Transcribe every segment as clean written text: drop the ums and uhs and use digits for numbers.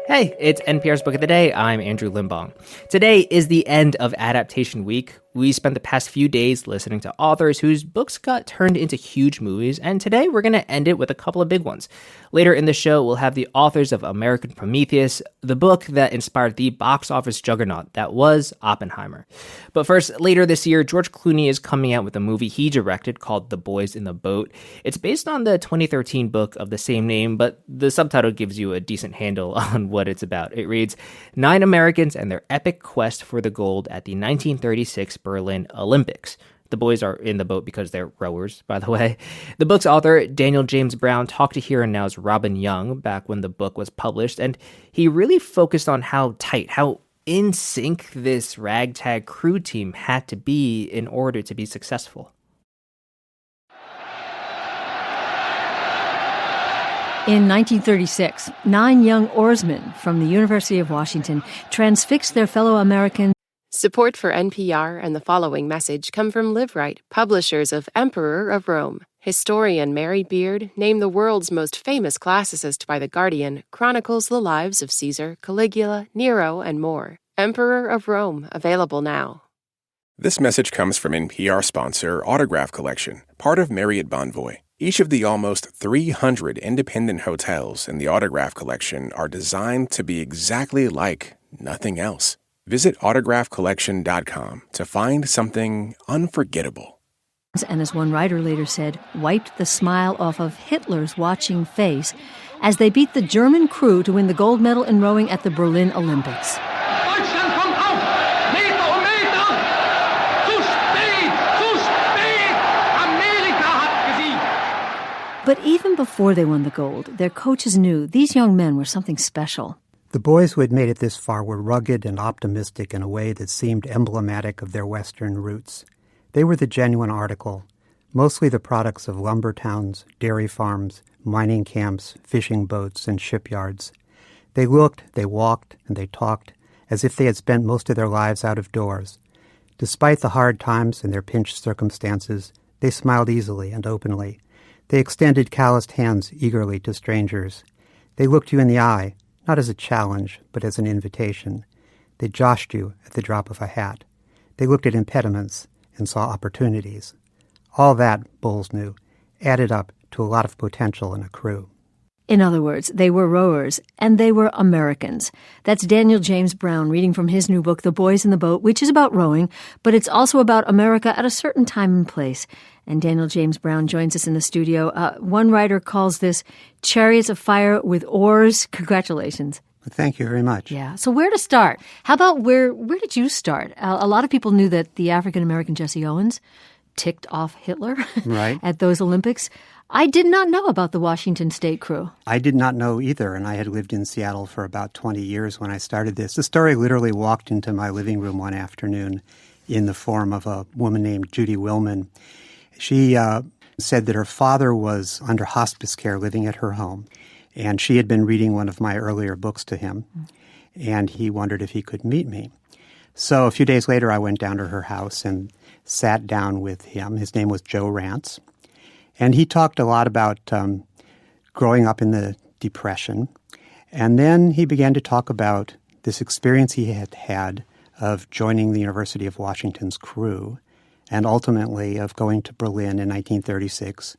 Hey, it's NPR's Book of the Day. I'm Andrew Limbong. Today is the end of Adaptation Week. We spent the past few days listening to authors whose books got turned into huge movies, and today we're going to end it with a couple of big ones. Later in the show, we'll have the authors of American Prometheus, the book that inspired the box office juggernaut that was Oppenheimer. But first, later this year, George Clooney is coming out with a movie he directed called The Boys in the Boat. It's based on the 2013 book of the same name, but the subtitle gives you a decent handle on what it's about. It reads, 9 Americans and their epic quest for the gold at the 1936 Berlin Olympics. The boys are in the boat because they're rowers, by the way. The book's author, Daniel James Brown, talked to Here and Now's Robin Young back when the book was published, and he really focused on how tight, how in sync this ragtag crew team had to be in order to be successful. In 1936, 9 young oarsmen from the University of Washington transfixed their fellow Americans. Support for NPR and the following message come from Liveright, publishers of Emperor of Rome. Historian Mary Beard, named the world's most famous classicist by The Guardian, chronicles the lives of Caesar, Caligula, Nero, and more. Emperor of Rome, available now. This message comes from NPR sponsor Autograph Collection, part of Marriott Bonvoy. Each of the almost 300 independent hotels in the Autograph Collection are designed to be exactly like nothing else. Visit autographcollection.com to find something unforgettable. And as one writer later said, wiped the smile off of Hitler's watching face as they beat the German crew to win the gold medal in rowing at the Berlin Olympics. Deutschland kommt auf! Meter um Meter! Zu spät! Zu spät! Amerika hat gesiegt! But even before they won the gold, their coaches knew these young men were something special. The boys who had made it this far were rugged and optimistic in a way that seemed emblematic of their Western roots. They were the genuine article, mostly the products of lumber towns, dairy farms, mining camps, fishing boats, and shipyards. They looked, they walked, and they talked as if they had spent most of their lives out of doors. Despite the hard times and their pinched circumstances, they smiled easily and openly. They extended calloused hands eagerly to strangers. They looked you in the eye, not as a challenge, but as an invitation. They joshed you at the drop of a hat. They looked at impediments and saw opportunities. All that, Bowles knew, added up to a lot of potential in a crew. In other words, they were rowers, and they were Americans. That's Daniel James Brown reading from his new book, The Boys in the Boat, which is about rowing, but it's also about America at a certain time and place. And Daniel James Brown joins us in the studio. One writer calls this Chariots of Fire with Oars. Congratulations. Thank you very much. Yeah. So where to start? How about where did you start? A lot of people knew that the African-American Jesse Owens ticked off Hitler right. at those Olympics. I did not know about the Washington State crew. I did not know either, and I had lived in Seattle for about 20 years when I started this. The story literally walked into my living room one afternoon in the form of a woman named Judy Willman. She said that her father was under hospice care living at her home, and she had been reading one of my earlier books to him, and he wondered if he could meet me. So a few days later, I went down to her house and sat down with him. His name was Joe Rance. And he talked a lot about growing up in the Depression. And then he began to talk about this experience he had had of joining the University of Washington's crew and ultimately of going to Berlin in 1936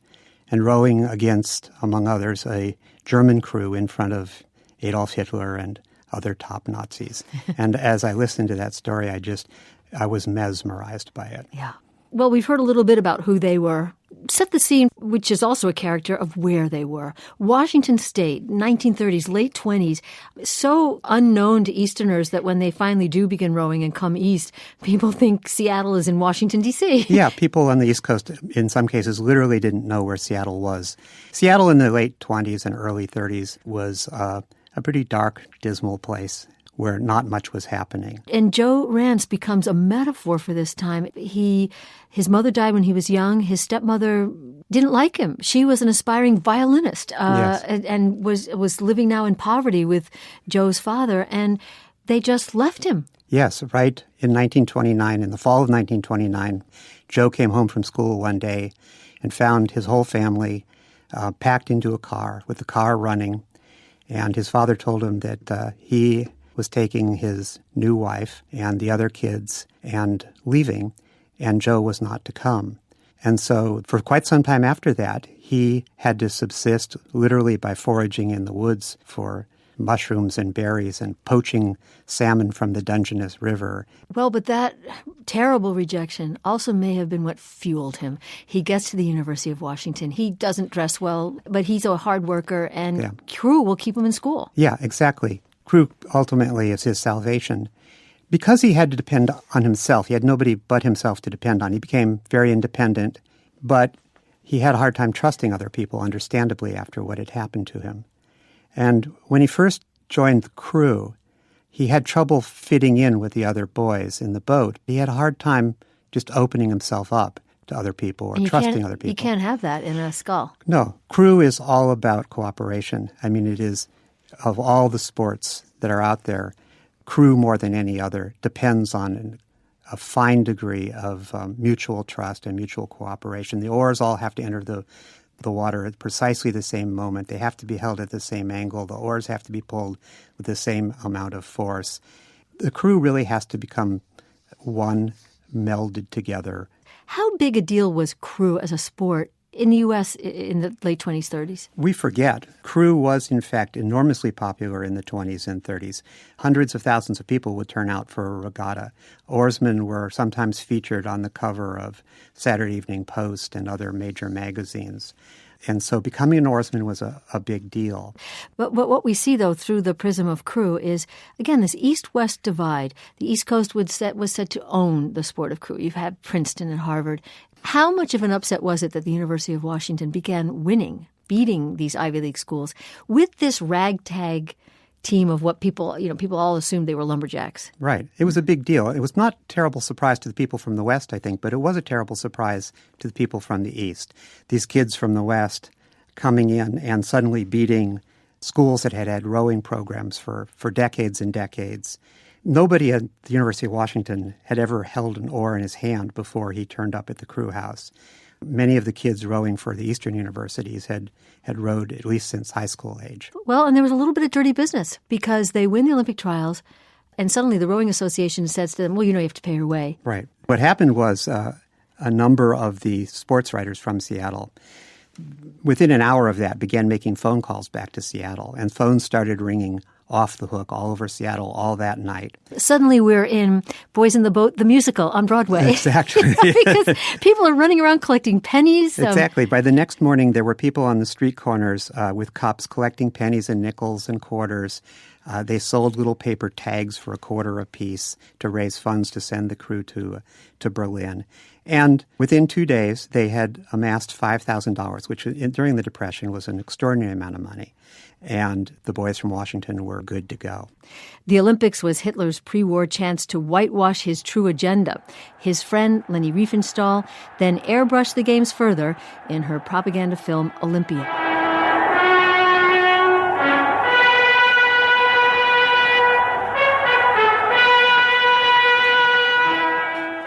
and rowing against, among others, a German crew in front of Adolf Hitler and other top Nazis. And as I listened to that story, I was mesmerized by it. Yeah. Well, we've heard a little bit about who they were. Set the scene, which is also a character of where they were. Washington State, 1930s, late 20s, so unknown to Easterners that when they finally do begin rowing and come east, people think Seattle is in Washington, D.C. Yeah, people on the East Coast, in some cases, literally didn't know where Seattle was. Seattle in the late 20s and early 30s was a pretty dark, dismal place where not much was happening. And Joe Rance becomes a metaphor for this time. His mother died when he was young. His stepmother didn't like him. She was an aspiring violinist Yes. and was living now in poverty with Joe's father, and they just left him. Yes, right in 1929, in the fall of 1929, Joe came home from school one day and found his whole family packed into a car with the car running. And his father told him that he was taking his new wife and the other kids and leaving, and Joe was not to come. And so for quite some time after that, he had to subsist literally by foraging in the woods for mushrooms and berries and poaching salmon from the Dungeness River. Well, but that terrible rejection also may have been what fueled him. He gets to the University of Washington. He doesn't dress well, but he's a hard worker, and Crew will keep him in school. Yeah, exactly. Crew ultimately is his salvation. Because he had to depend on himself, he had nobody but himself to depend on. He became very independent, but he had a hard time trusting other people, understandably, after what had happened to him. And when he first joined the crew, he had trouble fitting in with the other boys in the boat. He had a hard time just opening himself up to other people or trusting other people. You can't have that in a skull. No. Crew is all about cooperation. I mean, it is, of all the sports that are out there, crew more than any other depends on a fine degree of mutual trust and mutual cooperation. The oars all have to enter the water at precisely the same moment. They have to be held at the same angle. The oars have to be pulled with the same amount of force. The crew really has to become one, melded together. How big a deal was Crew as a sport in the U.S. in the late 20s, 30s? We forget. Crew was, in fact, enormously popular in the 20s and 30s. Hundreds of thousands of people would turn out for a regatta. Oarsmen were sometimes featured on the cover of Saturday Evening Post and other major magazines. And so becoming an oarsman was a big deal. But what we see, though, through the prism of Crew is, again, this East-West divide. The East Coast was said to own the sport of crew. You've had Princeton and Harvard. How much of an upset was it that the University of Washington began beating these Ivy League schools with this ragtag team of what people all assumed they were lumberjacks? Right. It was a big deal. It was not a terrible surprise to the people from the West, I think, but it was a terrible surprise to the people from the East. These kids from the West coming in and suddenly beating schools that had had rowing programs for decades and decades. Nobody at the University of Washington had ever held an oar in his hand before he turned up at the crew house. Many of the kids rowing for the Eastern universities had rowed at least since high school age. Well, and there was a little bit of dirty business because they win the Olympic trials, and suddenly the Rowing Association says to them, well, you have to pay your way. Right. What happened was a number of the sports writers from Seattle, within an hour of that, began making phone calls back to Seattle, and phones started ringing off the hook all over Seattle all that night. Suddenly we're in Boys in the Boat, the musical on Broadway. Exactly. Because people are running around collecting pennies. Exactly. By the next morning, there were people on the street corners with cups collecting pennies and nickels and quarters. They sold little paper tags for $0.25 apiece to raise funds to send the crew to Berlin. And within 2 days, they had amassed $5,000, which during the Depression was an extraordinary amount of money. And the boys from Washington were good to go. The Olympics was Hitler's pre-war chance to whitewash his true agenda. His friend, Leni Riefenstahl, then airbrushed the games further in her propaganda film, Olympia.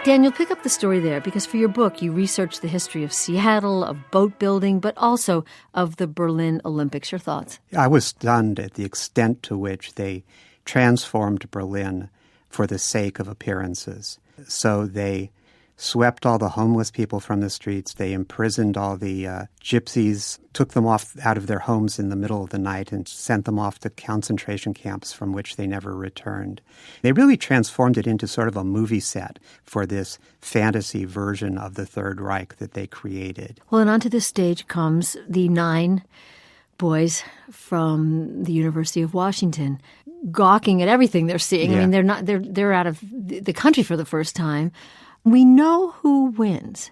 Daniel, pick up the story there, because for your book, you researched the history of Seattle, of boat building, but also of the Berlin Olympics. Your thoughts? I was stunned at the extent to which they transformed Berlin for the sake of appearances. So they swept all the homeless people from the streets. They imprisoned all the gypsies, took them out of their homes in the middle of the night and sent them off to concentration camps from which they never returned. They really transformed it into sort of a movie set for this fantasy version of the Third Reich that they created. Well, and onto this stage comes the 9 boys from the University of Washington, gawking at everything they're seeing. Yeah. I mean, they're out of the country for the first time. We know who wins.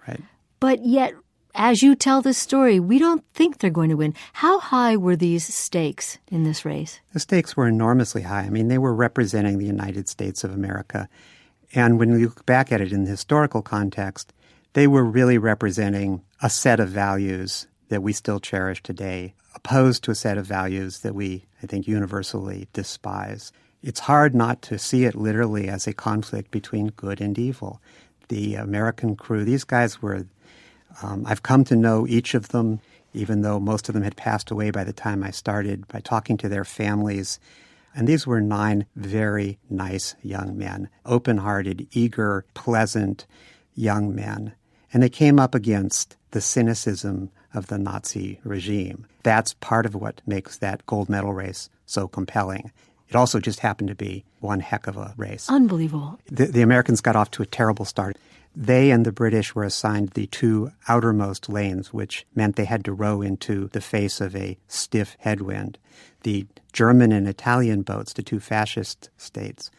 Right. But yet, as you tell this story, we don't think they're going to win. How high were these stakes in this race? The stakes were enormously high. I mean, they were representing the United States of America. And when you look back at it in the historical context, they were really representing a set of values that we still cherish today, opposed to a set of values that we, I think, universally despise. It's hard not to see it literally as a conflict between good and evil. The American crew, these guys were, I've come to know each of them even though most of them had passed away by the time I started, by talking to their families. And these were 9 very nice young men, open-hearted, eager, pleasant young men. And they came up against the cynicism of the Nazi regime. That's part of what makes that gold medal race so compelling. It also just happened to be one heck of a race. Unbelievable. The Americans got off to a terrible start. They and the British were assigned the 2 outermost lanes, which meant they had to row into the face of a stiff headwind. The German and Italian boats, the 2 fascist states,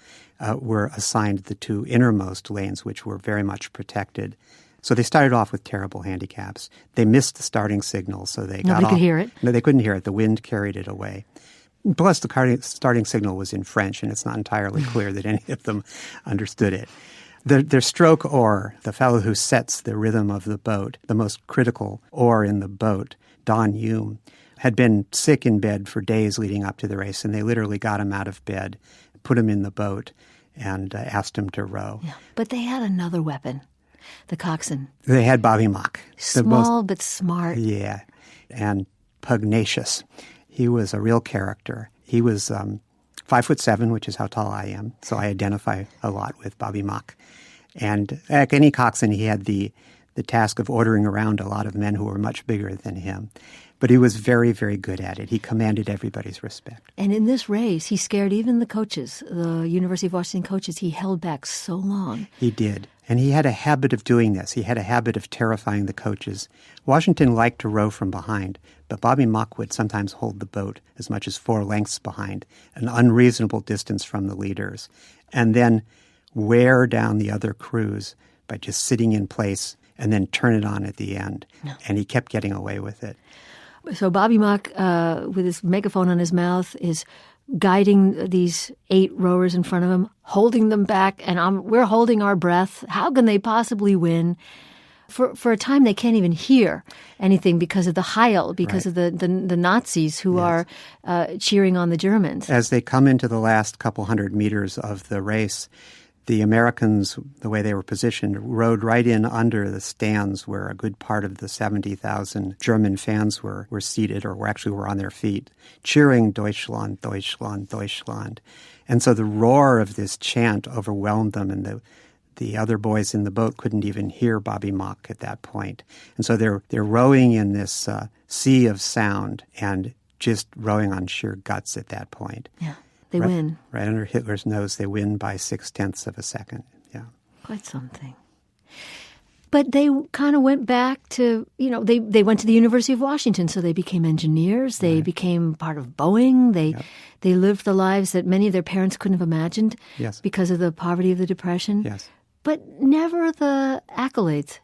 were assigned the 2 innermost lanes, which were very much protected. So they started off with terrible handicaps. They missed the starting signal, so they got off. Nobody could hear it. No, they couldn't hear it. The wind carried it away. Plus, the starting signal was in French, and it's not entirely clear that any of them understood it. Their stroke oar, the fellow who sets the rhythm of the boat, the most critical oar in the boat, Don Hume, had been sick in bed for days leading up to the race, and they literally got him out of bed, put him in the boat, and asked him to row. Yeah. But they had another weapon, the coxswain. They had Bobby Mock. Small but smart. Yeah, and pugnacious. He was a real character. He was 5'7", which is how tall I am, so I identify a lot with Bobby Mock. And like any coxswain, he had the task of ordering around a lot of men who were much bigger than him. But he was very, very good at it. He commanded everybody's respect. And in this race, he scared even the coaches, the University of Washington coaches. He held back so long. He did. And he had a habit of doing this. He had a habit of terrifying the coaches. Washington liked to row from behind, but Bobby Mock would sometimes hold the boat as much as 4 lengths behind, an unreasonable distance from the leaders, and then wear down the other crews by just sitting in place and then turn it on at the end. No. And he kept getting away with it. So Bobby Mock, with his megaphone on his mouth, is guiding these 8 rowers in front of him, holding them back, and we're holding our breath. How can they possibly win? For a time, they can't even hear anything because of the Heil, because right. of the Nazis who yes. are cheering on the Germans. As they come into the last couple hundred meters of the race, the Americans, the way they were positioned, rode right in under the stands where a good part of the 70,000 German fans were seated or were on their feet, cheering Deutschland, Deutschland, Deutschland. And so the roar of this chant overwhelmed them, and the other boys in the boat couldn't even hear Bobby Mock at that point. And so they're rowing in this sea of sound and just rowing on sheer guts at that point. Yeah. They win. Right under Hitler's nose, they win by 0.6 of a second. Yeah. Quite something. But they kind of went back to, they went to the University of Washington, so they became engineers. They became part of Boeing. They lived the lives that many of their parents couldn't have imagined yes. because of the poverty of the Depression. Yes. But never the accolades.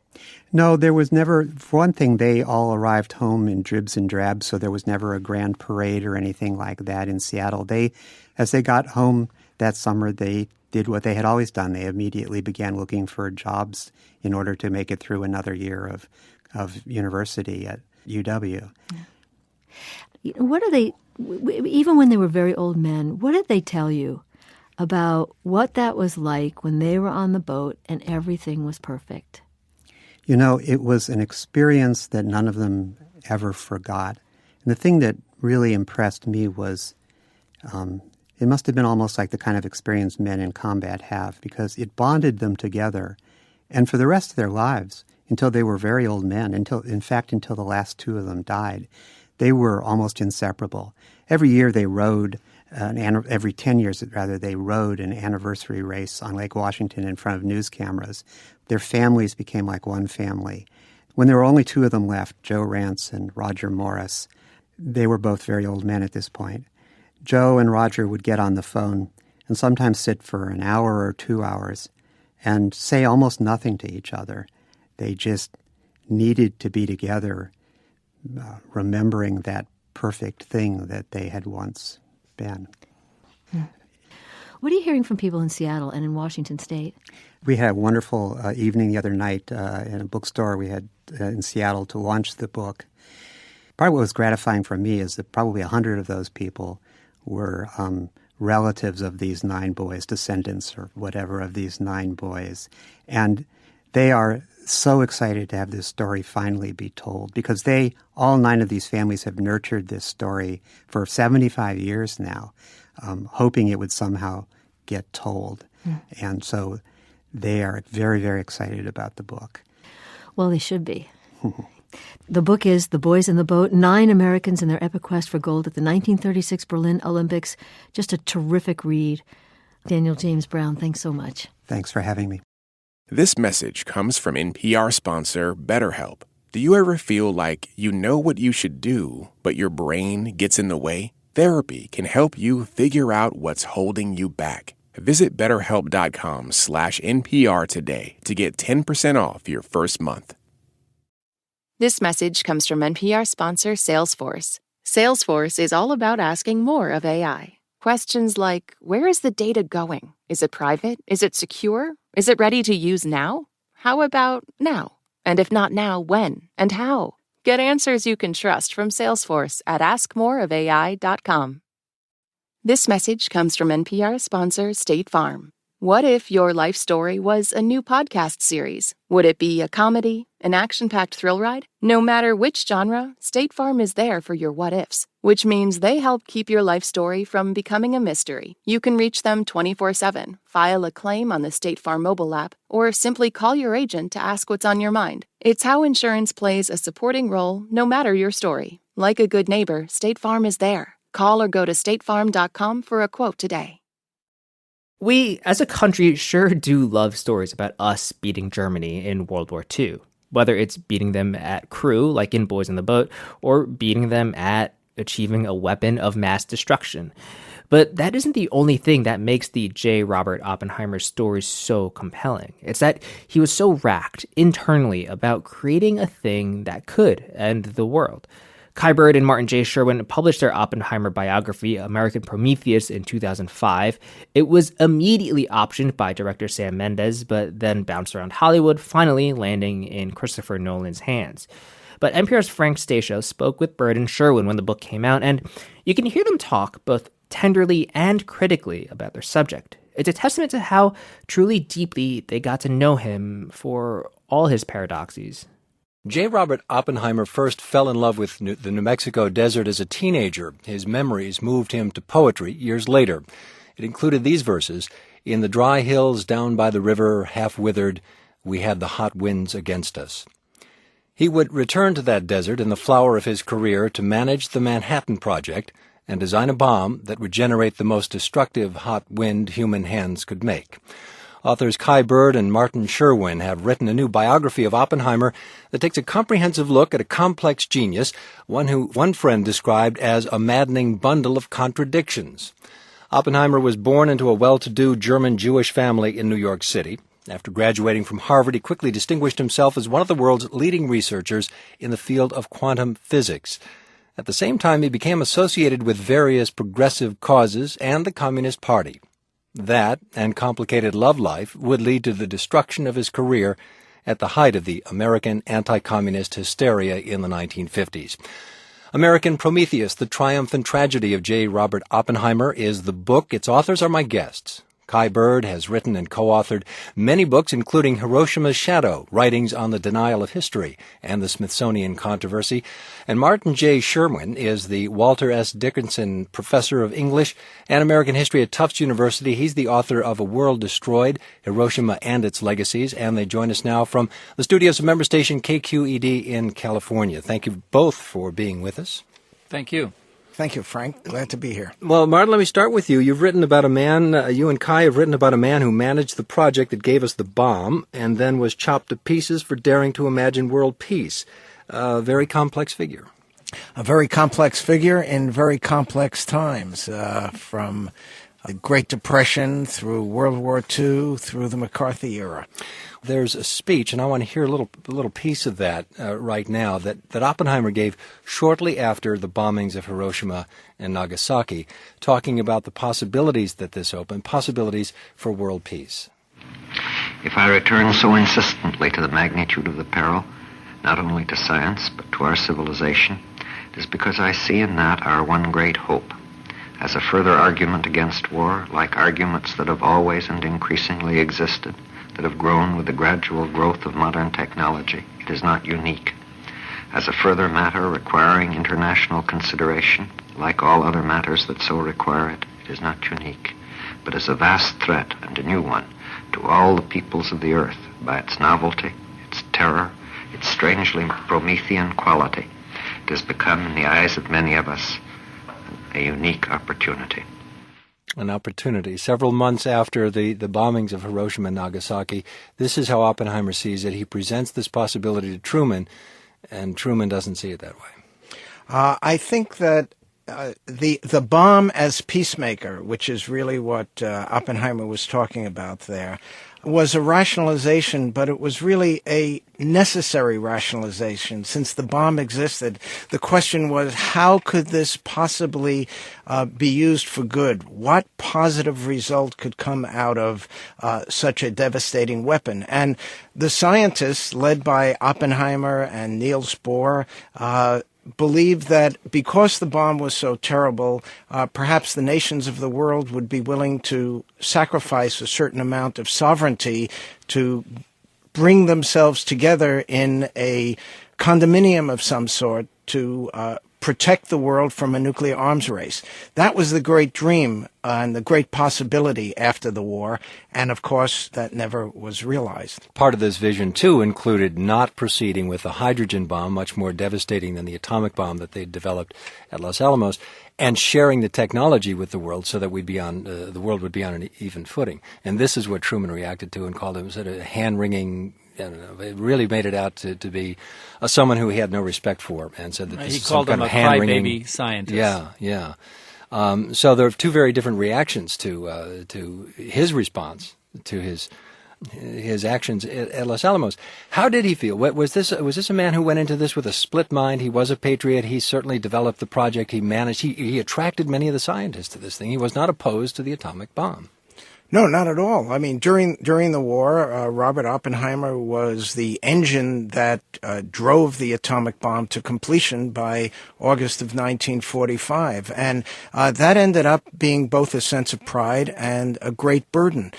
No, there was never, for one thing, they all arrived home in dribs and drabs, so there was never a grand parade or anything like that in Seattle. As they got home that summer, they did what they had always done. They immediately began looking for jobs in order to make it through another year of university at UW. Yeah. What are they, even when they were very old men, what did they tell you about what that was like when they were on the boat and everything was perfect? It was an experience that none of them ever forgot. And the thing that really impressed me was it must have been almost like the kind of experience men in combat have, because it bonded them together. And for the rest of their lives, until they were very old men, until the last 2 of them died, they were almost inseparable. Every year they rowed, every 10 years rather, they rowed an anniversary race on Lake Washington in front of news cameras. Their families became like one family. When there were only 2 of them left, Joe Rance and Roger Morris, they were both very old men at this point. Joe and Roger would get on the phone and sometimes sit for an hour or 2 hours and say almost nothing to each other. They just needed to be together, remembering that perfect thing that they had once been. What are you hearing from people in Seattle and in Washington State? We had a wonderful evening the other night in a bookstore we had in Seattle to launch the book. Part of what was gratifying for me is that probably 100 of those people were relatives of these 9 boys, descendants or whatever of these 9 boys. And they are so excited to have this story finally be told because all 9 of these families have nurtured this story for 75 years now, hoping it would somehow get told. And so they are very, very excited about the book. Well, they should be. The book is The Boys in the Boat, 9 Americans in their epic quest for gold at the 1936 Berlin Olympics. Just a terrific read. Daniel James Brown, thanks so much. Thanks for having me. This message comes from NPR sponsor BetterHelp. Do you ever feel like you know what you should do, but your brain gets in the way? Therapy can help you figure out what's holding you back. Visit BetterHelp.com/NPR today to get 10% off your first month. This message comes from NPR sponsor Salesforce. Salesforce is all about asking more of AI. Questions like, where is the data going? Is it private? Is it secure? Is it ready to use now? How about now? And if not now, when and how? Get answers you can trust from Salesforce at askmoreofai.com. This message comes from NPR sponsor State Farm. What if your life story was a new podcast series? Would it be a comedy, an action-packed thrill ride? No matter which genre, State Farm is there for your what-ifs, which means they help keep your life story from becoming a mystery. You can reach them 24/7, file a claim on the State Farm mobile app, or simply call your agent to ask what's on your mind. It's how insurance plays a supporting role no matter your story. Like a good neighbor, State Farm is there. Call or go to statefarm.com for a quote today. We, as a country, sure do love stories about us beating Germany in World War II, whether it's beating them at crew, like in Boys in the Boat, or beating them at achieving a weapon of mass destruction. But that isn't the only thing that makes the J. Robert Oppenheimer story so compelling. It's that he was so racked internally about creating a thing that could end the world. Kai Bird and Martin J. Sherwin published their Oppenheimer biography, American Prometheus, in 2005. It was immediately optioned by director Sam Mendes, but then bounced around Hollywood, finally landing in Christopher Nolan's hands. But NPR's Frank Stasio spoke with Bird and Sherwin when the book came out, and you can hear them talk both tenderly and critically about their subject. It's a testament to how truly deeply they got to know him for all his paradoxes. J. Robert Oppenheimer first fell in love with the New Mexico desert as a teenager. His memories moved him to poetry years later. It included these verses, "In the dry hills down by the river, half withered, we had the hot winds against us." He would return to that desert in the flower of his career to manage the Manhattan Project and design a bomb that would generate the most destructive hot wind human hands could make. Authors Kai Bird and Martin Sherwin have written a new biography of Oppenheimer that takes a comprehensive look at a complex genius, one who one friend described as a maddening bundle of contradictions. Oppenheimer was born into a well-to-do German-Jewish family in New York City. After graduating from Harvard, he quickly distinguished himself as one of the world's leading researchers in the field of quantum physics. At the same time, he became associated with various progressive causes and the Communist Party. That, and complicated love life, would lead to the destruction of his career at the height of the American anti-communist hysteria in the 1950s. American Prometheus, The Triumph and Tragedy of J. Robert Oppenheimer is the book. Its authors are my guests. Kai Bird has written and co-authored many books, including Hiroshima's Shadow, Writings on the Denial of History, and the Smithsonian Controversy. And Martin J. Sherwin is the Walter S. Dickinson Professor of English and American History at Tufts University. He's the author of A World Destroyed, Hiroshima and Its Legacies, and they join us now from the studios of member station KQED in California. Thank you both for being with us. Thank you. Thank you, Frank. Glad to be here. Well, Martin, let me start with you. You've written about a man, you and Kai have written about a man who managed the project that gave us the bomb and then was chopped to pieces for daring to imagine world peace. A very complex figure. A very complex figure in very complex times, from the Great Depression through World War II through the McCarthy era. There's a speech, and I want to hear a little piece of that right now, that Oppenheimer gave shortly after the bombings of Hiroshima and Nagasaki, talking about the possibilities that this opened, possibilities for world peace. If I return so insistently to the magnitude of the peril, not only to science, but to our civilization, it is because I see in that our one great hope. As a further argument against war, like arguments that have always and increasingly existed, that have grown with the gradual growth of modern technology, it is not unique. As a further matter requiring international consideration, like all other matters that so require it, it is not unique, but is a vast threat, and a new one, to all the peoples of the earth by its novelty, its terror, its strangely Promethean quality. It has become, in the eyes of many of us, a unique opportunity. An opportunity. Several months after the bombings of Hiroshima and Nagasaki, this is how Oppenheimer sees it. He presents this possibility to Truman, and Truman doesn't see it that way. I think that the bomb as peacemaker, which is really what Oppenheimer was talking about there, was a rationalization, but it was really a necessary rationalization. Since the bomb existed, the question was, how could this possibly be used for good? What positive result could come out of such a devastating weapon? And the scientists, led by Oppenheimer and Niels Bohr, believed that because the bomb was so terrible, perhaps the nations of the world would be willing to sacrifice a certain amount of sovereignty to bring themselves together in a condominium of some sort to protect the world from a nuclear arms race. That was the great dream and the great possibility after the war, and of course that never was realized. Part of this vision, too, included not proceeding with the hydrogen bomb, much more devastating than the atomic bomb that they developed at Los Alamos, and sharing the technology with the world so that the world would be on an even footing. And this is what Truman reacted to and called him sort of hand-wringing. I don't know, it really made it out to be someone who he had no respect for, and said that this is some kind of hand-wringing. He called him a crybaby scientist. Yeah. So there are two very different reactions to his response to his actions at Los Alamos. How did he feel? Was this a man who went into this with a split mind? He was a patriot. He certainly developed the project. He managed. He attracted many of the scientists to this thing. He was not opposed to the atomic bomb. No, not at all. I mean, during the war, Robert Oppenheimer was the engine that drove the atomic bomb to completion by August of 1945. And that ended up being both a sense of pride and a great burden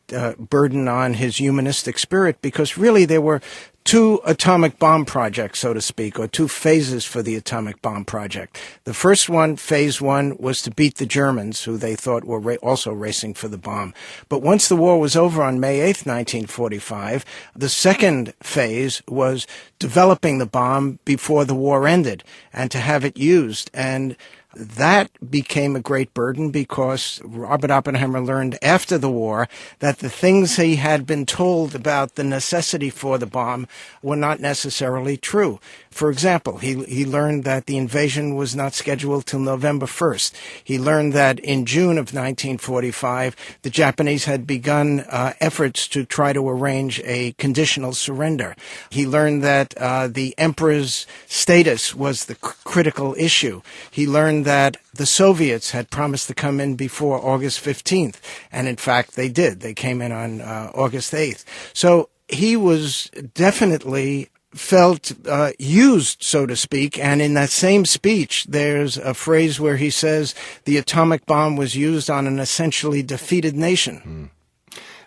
on his humanistic spirit, because really there were two atomic bomb projects, so to speak, or two phases for the atomic bomb project. The first one, phase one, was to beat the Germans, who they thought were also racing for the bomb. But once the war was over on May 8th, 1945, the second phase was developing the bomb before the war ended and to have it used. And that became a great burden because Robert Oppenheimer learned after the war that the things he had been told about the necessity for the bomb were not necessarily true. For example, he learned that the invasion was not scheduled till November 1st. He learned that in June of 1945, the Japanese had begun efforts to try to arrange a conditional surrender. He learned that the emperor's status was the critical issue. He learned that the Soviets had promised to come in before August 15th, and in fact they did. They came in on August 8th. So he was definitely felt used, so to speak, and in that same speech there's a phrase where he says the atomic bomb was used on an essentially defeated nation.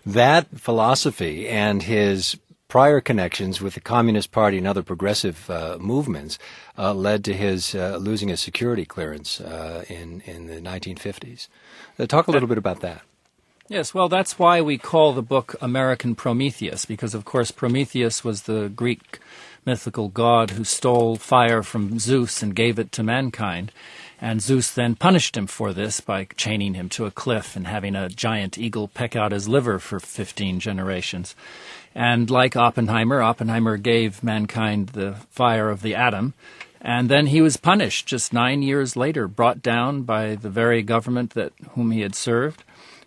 That philosophy and his prior connections with the Communist Party and other progressive movements led to his losing his security clearance in the 1950s. Talk a little bit about that. Yes, well, that's why we call the book American Prometheus, because, of course, Prometheus was the Greek mythical god who stole fire from Zeus and gave it to mankind. And Zeus then punished him for this by chaining him to a cliff and having a giant eagle peck out his liver for 15 generations. And like Oppenheimer gave mankind the fire of the atom, and then he was punished just 9 years later, brought down by the very government whom he had served,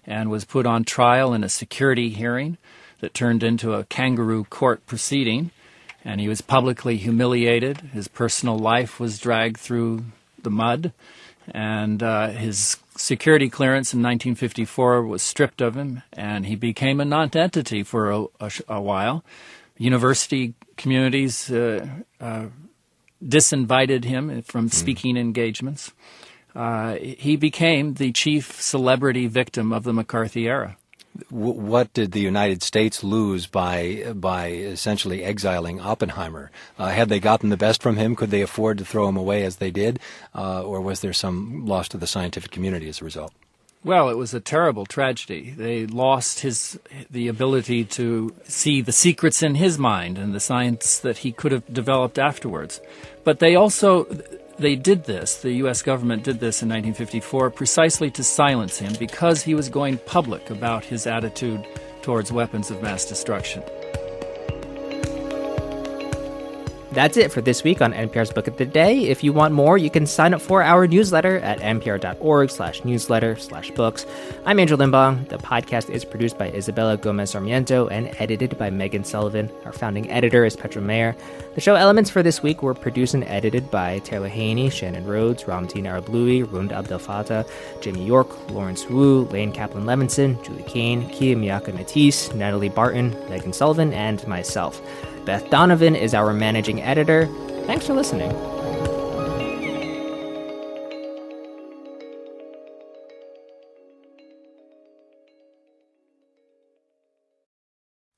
and was put on trial in a security hearing that turned into a kangaroo court proceeding, and he was publicly humiliated. His personal life was dragged through the mud, and his security clearance in 1954 was stripped of him, and he became a non-entity for a while. University communities disinvited him from speaking engagements. He became the chief celebrity victim of the McCarthy era. What did the United States lose by essentially exiling Oppenheimer? Had they gotten the best from him? Could they afford to throw him away as they did? Or was there some loss to the scientific community as a result? Well, it was a terrible tragedy. They lost the ability to see the secrets in his mind and the science that he could have developed afterwards. But they did this, the U.S. government did this in 1954 precisely to silence him because he was going public about his attitude towards weapons of mass destruction. That's it for this week on NPR's Book of the Day. If you want more, you can sign up for our newsletter at npr.org/newsletter/books. I'm Andrew Limbong. The podcast is produced by Isabella Gomez Sarmiento and edited by Megan Sullivan. Our founding editor is Petra Mayer. The show elements for this week were produced and edited by Taylor Haney, Shannon Rhodes, Ramtin Arablouei, Rund Abdel Fattah, Jamie York, Lawrence Wu, Lane Kaplan-Levinson, Julie Kane, Kia Miyaka Matisse, Natalie Barton, Megan Sullivan, and myself. Beth Donovan is our managing editor. Thanks for listening.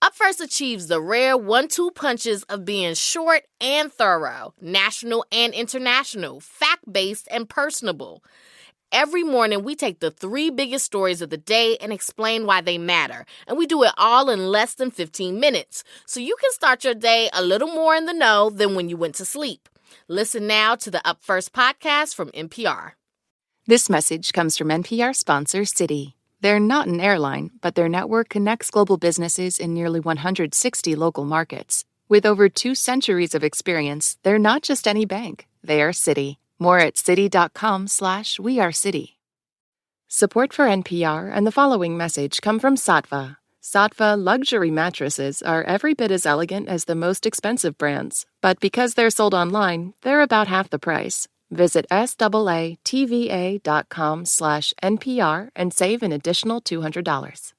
Up First achieves the rare 1-2 punches of being short and thorough, national and international, fact-based and personable. Every morning, we take the 3 biggest stories of the day and explain why they matter. And we do it all in less than 15 minutes. So you can start your day a little more in the know than when you went to sleep. Listen now to the Up First podcast from NPR. This message comes from NPR sponsor Citi. They're not an airline, but their network connects global businesses in nearly 160 local markets. With over 2 centuries of experience, they're not just any bank. They are Citi. More at citi.com/weareciti. Support for NPR and the following message come from Sattva. Sattva luxury mattresses are every bit as elegant as the most expensive brands, but because they're sold online, they're about half the price. Visit SAATVA.com/NPR and save an additional $200.